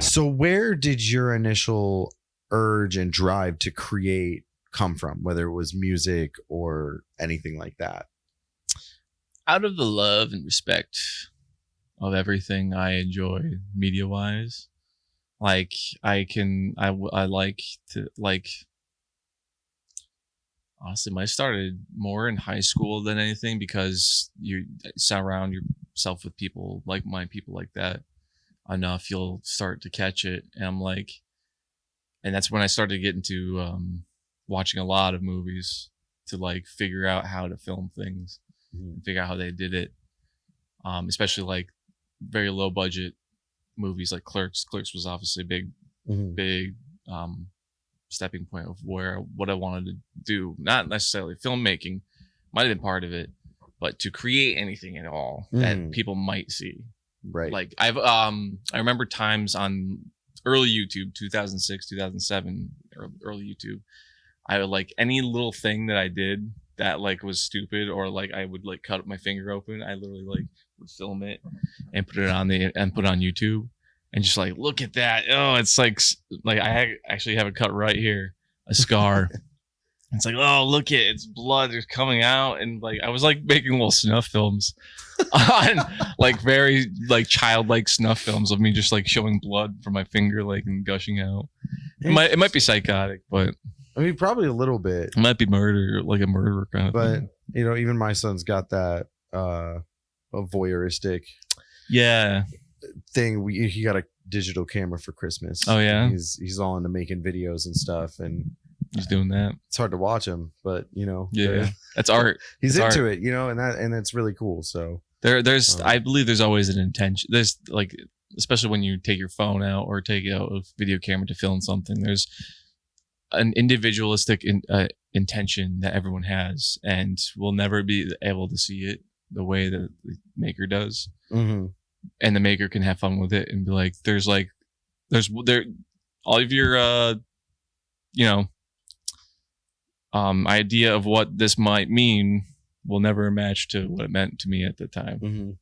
So where did your initial urge and drive to create come from, whether it was music or anything like that? Out of the love and respect of everything I enjoy media wise. Like I like to like honestly, I started more in high school than anything because you surround yourself with people like-minded people like that enough, you'll start to catch it. And I'm like, and that's when I started getting into watching a lot of movies to like figure out how to film things, and figure out how they did it. Especially like very low budget movies like Clerks. Clerks was obviously a big stepping point of what I wanted to do. Not necessarily filmmaking, might have been part of it, but to create anything at all that people might see. Right. Like I remember times on early YouTube, 2006, 2007, early YouTube, I would like any little thing that I did that like was stupid, or like I would like cut my finger open. I literally like would film it and put it on YouTube. And just like, look at that. Oh, it's like I actually have a cut right here, a scar. It's like, oh, look at it's blood is coming out. And like, I was like making little snuff films on like very like childlike snuff films of me just like showing blood from my finger, like and gushing out. It might be psychotic, but I mean, probably a little bit. It might be murder, like a murderer kind of thing. But, you know, even my son's got that a voyeuristic thing. He got a digital camera for Christmas. Oh yeah, he's all into making videos and stuff, and he's doing that. It's hard to watch him, but you know, that's art. He's it's into art. it, you know, and that's really cool. So there's I believe there's always an intention. There's like, especially when you take your phone out or take out a video camera to film something, there's an individualistic intention that everyone has, and we'll never be able to see it the way that the maker does. And the maker can have fun with it and be like, there's all of your idea of what this might mean will never match to what it meant to me at the time.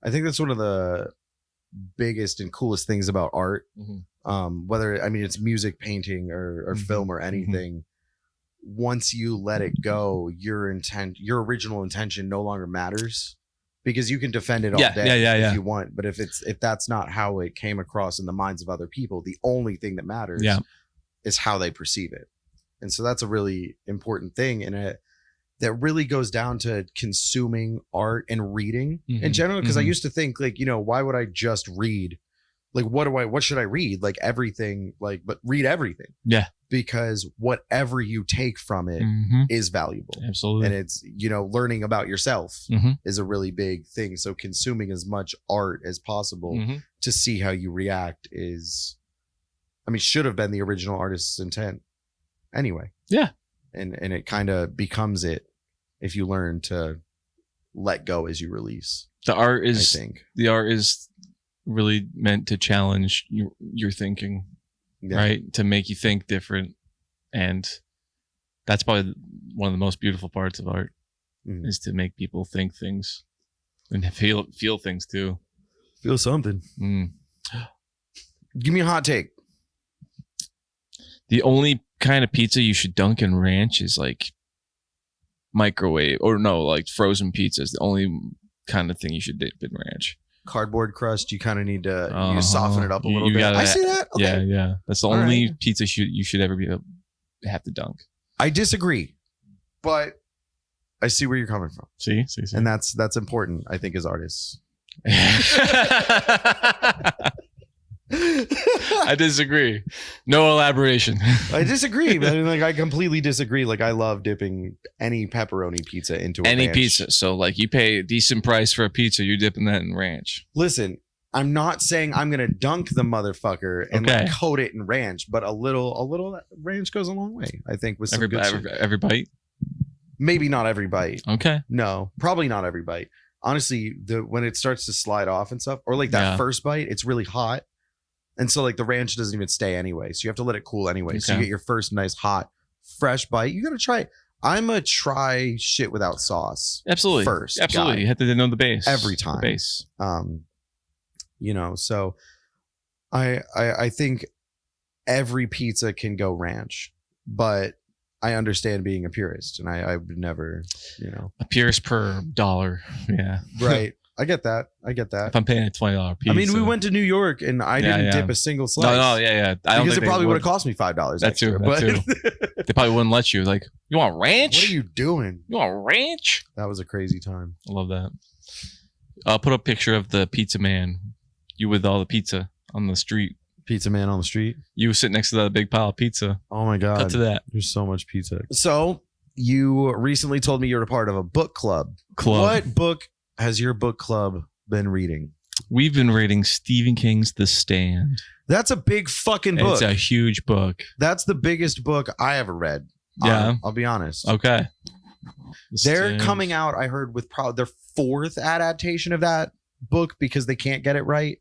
I think that's one of the biggest and coolest things about art. Whether, I mean, it's music, painting, or film or anything. Once you let it go, your original intention no longer matters, because you can defend it all day if you want. But if that's not how it came across in the minds of other people, the only thing that matters is how they perceive it. And so that's a really important thing. And that really goes down to consuming art and reading in general. Because I used to think like, you know, why would I just read? Like, what should I read? Like everything, but read everything. Yeah. Because whatever you take from it is valuable. Absolutely. And it's, you know, learning about yourself is a really big thing. So consuming as much art as possible to see how you react should have been the original artist's intent anyway. Yeah. And it kind of becomes it if you learn to let go as you release. The art is really meant to challenge your thinking, right? To make you think different. And that's probably one of the most beautiful parts of art is to make people think things and feel things too. Feel something. Give me a hot take. The only kind of pizza you should dunk in ranch is like microwave, or no, like frozen pizza is the only kind of thing you should dip in ranch. Cardboard crust, you kind of need to soften it up a little bit. I see that. Okay. Yeah. That's the only pizza you should ever have to dunk. I disagree, but I see where you're coming from. See? And that's important, I think, as artists. I disagree. No elaboration. I disagree. I mean, like, I completely disagree. Like, I love dipping any pepperoni pizza into any ranch. Pizza. So, like, you pay a decent price for a pizza, you're dipping that in ranch. Listen, I'm not saying I'm gonna dunk the motherfucker and like, coat it in ranch, but a little ranch goes a long way. I think with some every bite. Maybe not every bite. Okay. No, probably not every bite. Honestly, when it starts to slide off and stuff, or like that first bite, it's really hot. And so like the ranch doesn't even stay anyway. So you have to let it cool anyway. Okay. So you get your first nice hot, fresh bite. You got to try it. I'm a try shit without sauce. Absolutely. First. Absolutely. You have to know the base. Every time. The base. You know, so I think every pizza can go ranch, but I understand being a purist, and I would never, a purist per dollar. Yeah, right. I get that. If I'm paying a $20 pizza, I mean, we went to New York, and I didn't dip a single slice. No, yeah. I don't because think it probably would have cost me $5 extra. But they probably wouldn't let you. Like, you want ranch? What are you doing? You want ranch? That was a crazy time. I love that. I'll put a picture of the pizza man. You with all the pizza on the street. Pizza man on the street. You sitting next to that big pile of pizza. Oh my God. Cut to that. There's so much pizza. So you recently told me you're a part of a book club. What book has your book club been reading? We've been reading Stephen King's The Stand. That's a big fucking book. It's a huge book. That's the biggest book I ever read. Yeah. I'll be honest. Okay. They're coming out, I heard, with probably their 4th adaptation of that book because they can't get it right.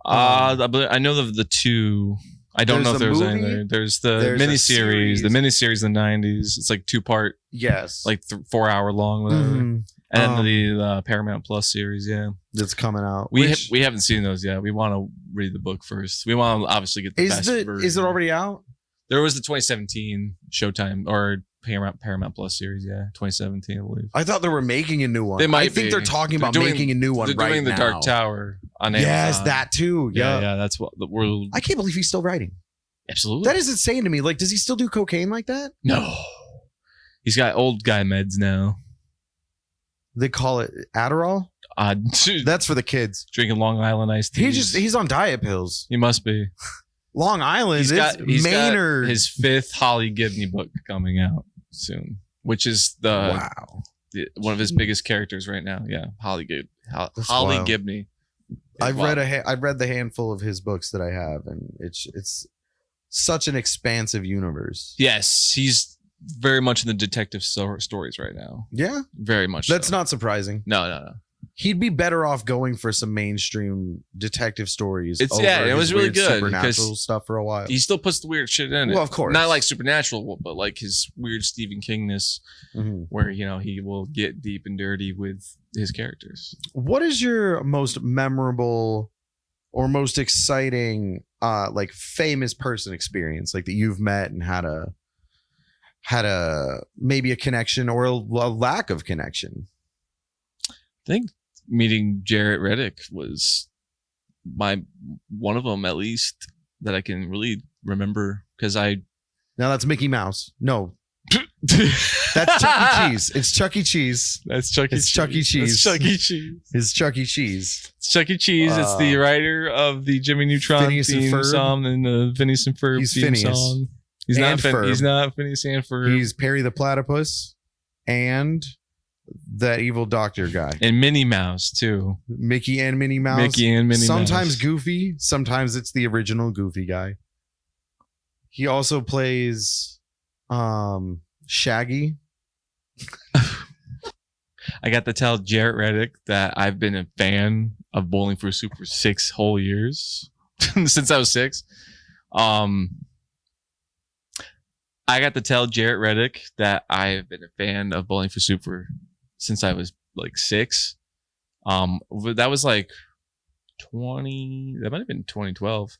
I know of the 2. I don't know if there's any there. There's the miniseries. The miniseries in the 90s. It's like 2-part. Yes. Like 4 hour long, whatever. Mm-hmm. And then the Paramount Plus series, that's coming out. We haven't seen those yet. We want to read the book first. We want to obviously get the best version. Is it already out? There was the 2017 Showtime or Paramount Plus series, 2017, I believe. I thought they were making a new one. I think they're talking about making a new one right now. They're doing the Dark Tower on Amazon. Yes, that too. Yeah, that's what the world. I can't believe he's still writing. Absolutely. That is insane to me. Like, does he still do cocaine like that? No. He's got old guy meds now. They call it Adderall? That's for the kids. Drinking Long Island iced tea. He's on diet pills. He must be. Long Island. He's got his 5th Holly Gibney book coming out soon, which is one of his biggest characters right now. Yeah, Holly Gibney. I've read the handful of his books that I have, and it's such an expansive universe. Yes, he's very much in the detective stories right now. Yeah, very much. That's not surprising. No. He'd be better off going for some mainstream detective stories. It was really good. Supernatural stuff for a while. He still puts the weird shit in it. Well, of course, not like Supernatural, but like his weird Stephen Kingness, where he will get deep and dirty with his characters. What is your most memorable or most exciting, like famous person experience, like that you've met and had a maybe a connection or a lack of connection? I think meeting Jarrett Reddick was one of them, at least, that I can really remember, because now that's Mickey Mouse. No, that's Chuck E. Cheese. It's Chuck E. Cheese. That's Chuck E. It's Chuck E. Cheese. It's Chuck E. Cheese. It's Chuck E. Cheese. It's Chuck E. Cheese. It's the writer of the Jimmy Neutron theme song and the Phineas and Ferb theme song. He's not Phineas and Ferb. He's Perry the Platypus and that evil doctor guy. And Minnie Mouse, too. Mickey and Minnie Mouse. Sometimes Goofy. Sometimes it's the original Goofy guy. He also plays Shaggy. I got to tell Jarrett Reddick that I've been a fan of Bowling for Soup for 6 whole years. Since I was 6. I got to tell Jarrett Reddick that I have been a fan of Bowling for Soup since I was like 6. That was like that might have been 2012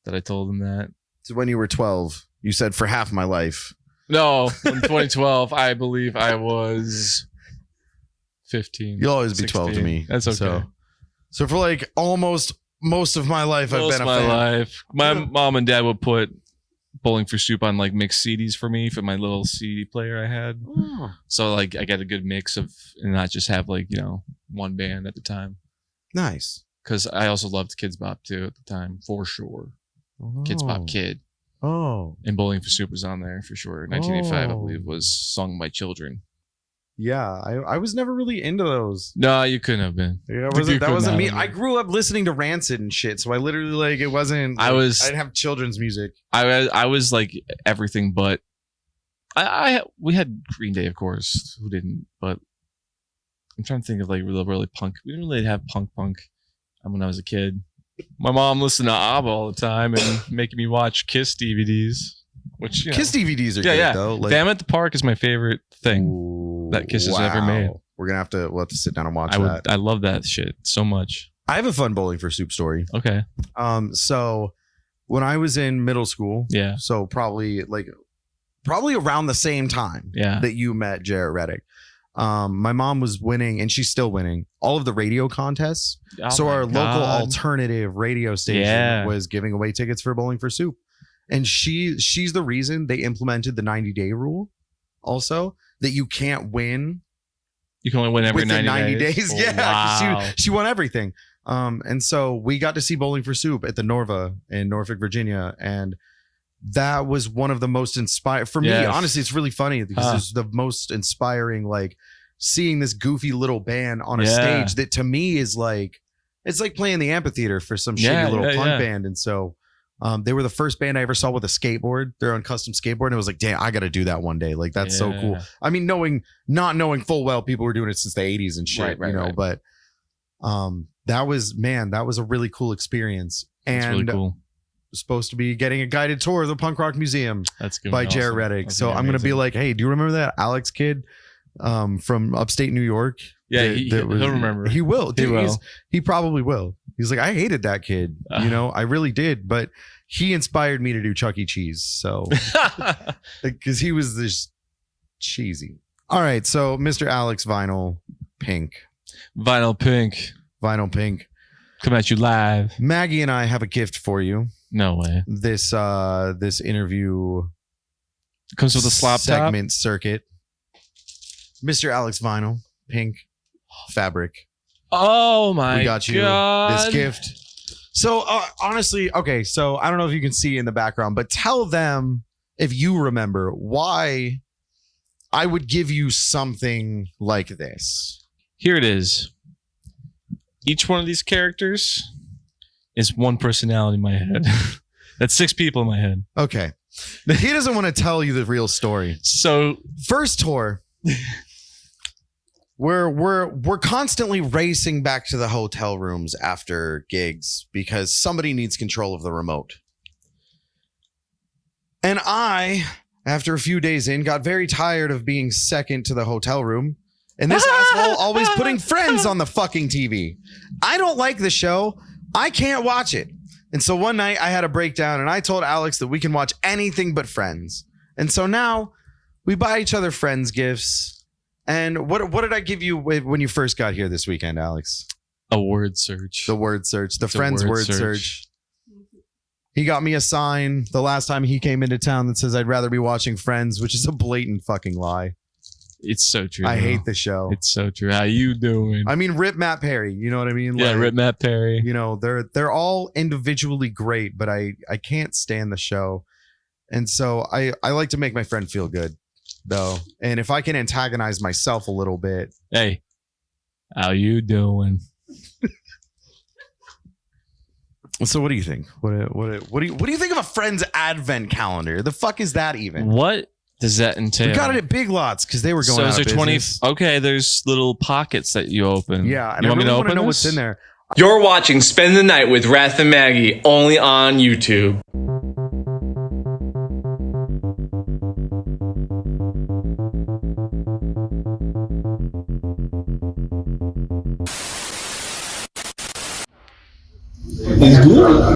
that I told him that. So when you were 12, you said for half my life. No, in 2012, I believe I was 15. You'll always be 12 to me. That's okay. So for like almost most of my life, I've been a fan. Life. My mom and dad would put Bowling for Soup on like mixed CDs for me for my little CD player I had. Oh. So like I got a good mix of, and not just have like, one band at the time. Nice. Because I also loved Kids Bop too at the time, for sure. Oh. Kids Bop Kid. Oh. And Bowling for Soup was on there for sure. 1985, I believe, was sung by children. Yeah, I was never really into those. No, you couldn't have been. That wasn't me. I grew up listening to Rancid and shit, so I literally it wasn't. I didn't have children's music. I was like everything, but we had Green Day, of course. Who didn't? But I'm trying to think of like really punk. We didn't really have punk when I was a kid. My mom listened to ABBA all the time and making me watch Kiss DVDs. Which Kiss DVDs are good though. Like, Damn at the Park is my favorite thing that Kiss has ever made. We'll have to sit down and watch that. I love that shit so much. I have a fun bowling for soup story. Okay. So when I was in middle school, Yeah. so probably around the same time that you met Jarrett Reddick. My mom was winning, and she's still winning, all of the radio contests. So our local alternative radio station was giving away tickets for Bowling for Soup. And she's the reason they implemented the 90-day rule also, that you can't win. You can only win every within 90 days. Oh, yeah. Wow. She won everything. And so we got to see Bowling for Soup at the Norva in Norfolk, Virginia. And that was one of the most inspired for me. Honestly, it's really funny because it's the most inspiring, like seeing this goofy little band on a stage that to me is like, it's like playing the amphitheater for some shitty little punk band. And so they were the first band I ever saw with a skateboard, their own custom skateboard. And it was like, damn, I got to do that one day. Like, that's so cool. I mean, not knowing full well people were doing it since the 80s and shit, but that was a really cool experience. And that's really cool. Supposed to be getting a guided tour of the Punk Rock Museum by Jarrett Reddick. So I'm going to be like, hey, do you remember that Alex kid from upstate New York? Yeah, he'll remember. He will. Dude, he probably will. He's like, I hated that kid. I really did. But he inspired me to do Chuck E. Cheese. So, because he was this cheesy. All right. So, Mr. Alex VinylPink. VinylPink. Come at you live. Maggie and I have a gift for you. No way. This interview comes with a slop segment circuit. Mr. Alex Vinyl, Pink fabric. Oh my God. We got you this gift. So honestly, okay, so I don't know if you can see in the background, but tell them if you remember why I would give you something like this. Here it is. Each one of these characters is one personality in my head. That's 6 people in my head. Okay. He doesn't want to tell you the real story. So first tour, we're constantly racing back to the hotel rooms after gigs because somebody needs control of the remote. And I, after a few days in, got very tired of being second to the hotel room. And this asshole always putting Friends on the fucking TV. I don't like the show. I can't watch it. And so one night I had a breakdown and I told Alex that we can watch anything but Friends. And so now we buy each other Friends gifts. And what did I give you when you first got here this weekend, Alex? A word search. The word search. The Friends word search. He got me a sign the last time he came into town that says I'd rather be watching Friends, which is a blatant fucking lie. It's so true. I hate the show. It's so true. How you doing? I mean, rip Matt Perry. You know what I mean? Yeah, rip Matt Perry. You know, they're all individually great, but I can't stand the show. And so I like to make my friend feel good, though. And if I can antagonize myself a little bit. Hey, how you doing? So what do you think? What do you think of a Friends advent calendar? The fuck is that even? What does that entail? We got it at Big Lots because they were going out of business. Okay, there's little pockets that you open. Yeah, and you want me to want to open know this? what's in there. You're watching Spend the Night with Wrath and Maggie only on YouTube. It's good.